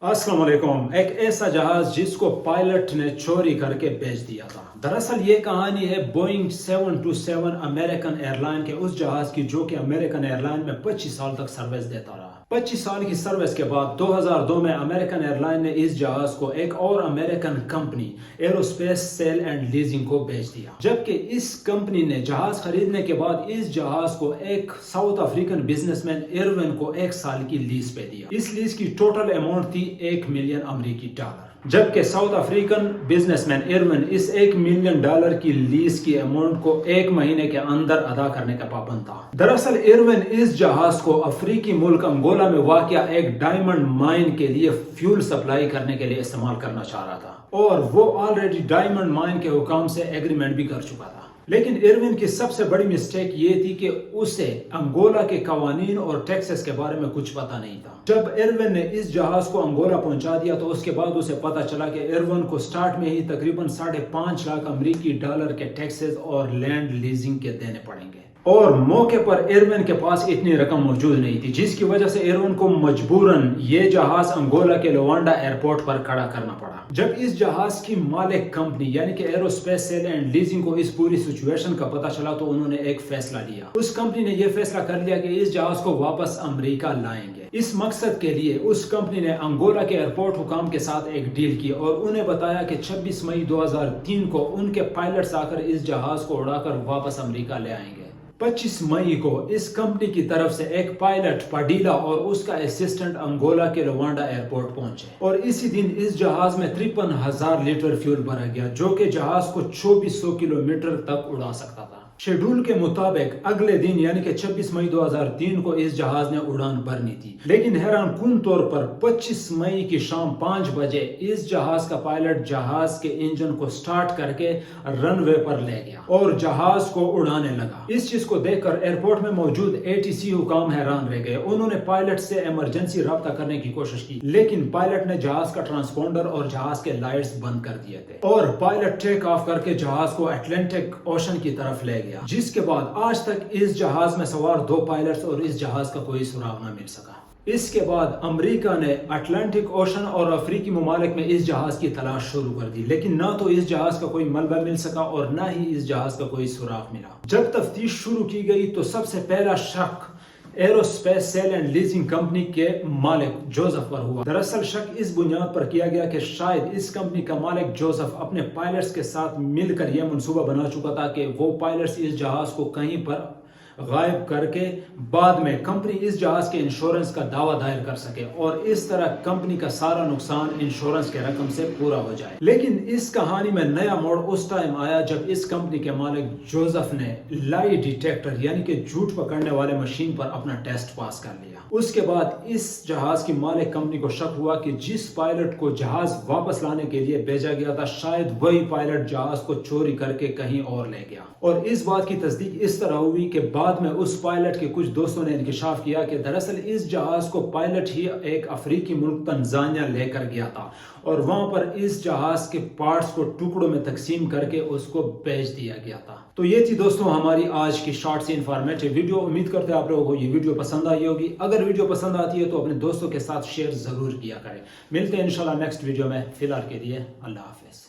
अस्सलाम वालेकुम। एक ऐसा जहाज जिसको पायलट ने चोरी करके बेच दिया था। दरअसल ये कहानी है बोइंग 727 अमेरिकन एयरलाइन के उस जहाज की जो कि अमेरिकन एयरलाइन में 25 साल तक सर्विस देता रहा। 25 साल की सर्विस के बाद 2002 में अमेरिकन एयरलाइन ने इस जहाज को एक और American company aerospace sale and leasing को बेच दिया, जबकि इस कंपनी ने जहाज खरीदने के बाद इस जहाज को एक साउथ अफ्रीकन बिजनेसमैन इरविन को 1 साल की लीज पे दिया। इस लीज की टोटल अमाउंट थी $1 मिलियन अमेरिकी डॉलर, जबकि साउथ अफ्रीकन बिजनेसमैन इरविन इस $1 मिलियन की लीज की अमाउंट को 1 महीने के अंदर अदा करने का पाबंद था। दरअसल इरविन इस जहाज को अफ्रीकी मुल्क अंगोला में वाक़या एक डायमंड माइन के लिए फ्यूल सप्लाई करने के लिए इस्तेमाल करना चाह रहा था, और वो ऑलरेडी डायमंड माइन के हुकाम से एग्रीमेंट भी कर चुका था। लेकिन इरविन की सबसे बड़ी मिस्टेक ये थी कि उसे अंगोला के कवानीन और टैक्सेस के बारे में कुछ पता नहीं था। जब इरविन ने इस जहाज को अंगोला पहुंचा दिया तो उसके बाद उसे पता चला कि इरविन को स्टार्ट में ही तकरीबन 5.5 लाख अमेरिकी डॉलर के टैक्सेस और लैंड लीजिंग के देने पड़ेंगे, और मौके पर इरविन के पास इतनी रकम मौजूद नहीं थी, जिसकी वजह से इरविन को मजबूरन ये जहाज अंगोला के लोवांडा एयरपोर्ट पर खड़ा करना पड़ा। जब इस जहाज की मालिक कंपनी यानी कि एरोस्पेस सेल एंड लीजिंग को इस पूरी सिचुएशन का पता चला तो उन्होंने एक फैसला लिया। उस कंपनी ने यह फैसला कर लिया कि इस जहाज को वापस अमेरिका लाएंगे। इस मकसद के लिए उस कंपनी ने अंगोला के एयरपोर्ट हुकाम के साथ एक डील की और उन्हें बताया कि 26 मई 2003 को उनके पायलट्स आकर इस जहाज को उड़ाकर वापस अमेरिका ले आएंगे। 25 मई को इस कंपनी की तरफ से एक पायलट पाडीला और उसका असिस्टेंट अंगोला के लोवांडा एयरपोर्ट पहुंचे, और इसी दिन इस जहाज में 53,000 लीटर फ्यूल भरा गया, जो कि जहाज को 2400 किलोमीटर तक उड़ा सकता था। शेड्यूल के मुताबिक अगले दिन यानी कि 26 मई 2003 को इस जहाज ने उड़ान भरनी थी, लेकिन हैरान कुन तौर पर 25 मई की शाम 5 बजे इस जहाज का पायलट जहाज के इंजन को स्टार्ट करके रनवे पर ले गया और जहाज को उड़ाने लगा। इस चीज को देखकर एयरपोर्ट में मौजूद ATC हुकाम हैरान रह गए। उन्होंने पायलट से इमरजेंसी राब्ता करने की कोशिश की, लेकिन पायलट ने जहाज का ट्रांसपोंडर और जहाज के लाइट्स बंद कर दिए थे, और पायलट टेक ऑफ करके जहाज को अटलांटिक ओशन की तरफ ले गया, जिसके बाद आज तक इस जहाज में सवार 2 पायलट्स और इस जहाज का कोई सुराग न मिल सका। इसके बाद अमेरिका ने अटलांटिक ओशन और अफ्रीकी ममालिक में इस जहाज की तलाश शुरू कर दी, लेकिन ना तो इस जहाज का कोई मलबा मिल सका और ना ही इस जहाज का कोई सुराग मिला। जब तफ्तीश शुरू की गई तो सबसे पहला शक aerospace sale and leasing company के मालिक जोसेफ पर हुआ। दरअसल शक इस बुनियाद पर किया गया कि शायद इस कंपनी का मालिक जोसेफ अपने पायलट्स के साथ मिलकर यह मंसूबा बना चुका था कि वो पायलट्स इस जहाज को कहीं पर गायब करके बाद में कंपनी इस जहाज के इंश्योरेंस का दावा दायर कर सके, और इस तरह कंपनी का सारा नुकसान इंश्योरेंस के रकम से पूरा हो जाए। लेकिन इस कहानी में नया मोड़ उस टाइम आया जब इस कंपनी के मालिक जोसेफ ने लाई डिटेक्टर यानी कि झूठ पकड़ने वाले मशीन पर अपना टेस्ट पास कर लिया। उसके बाद इस जहाज की मालिक कंपनी को शक हुआ कि जिस पायलट को जहाज वापस लाने के लिए भेजा गया था शायद वही पायलट जहाज को चोरी करके कहीं और ले गया, और इस बात की तस्दीक इस तरह हुई कि बाद में उस पायलट के कुछ दोस्तों ने इंकशाफ किया कि दरअसल इस जहाज को पायलट ही एक अफ्रीकी मुल्क तंजानिया लेकर गया था, और वहां पर इस जहाज के पार्ट्स को टुकड़ों में तकसीम करके उसको बेच दिया गया था। तो ये थी दोस्तों हमारी आज की शॉर्ट सी इंफॉर्मेटिव वीडियो। उम्मीद करते हैं आप लोगों को ये वीडियो पसंद आई होगी। अगर वीडियो पसंद आती है तो अपने दोस्तों के साथ शेयर जरूर किया करें। मिलते हैं इंशाल्लाह नेक्स्ट वीडियो में। फिलहाल के लिए अल्लाह हाफिज।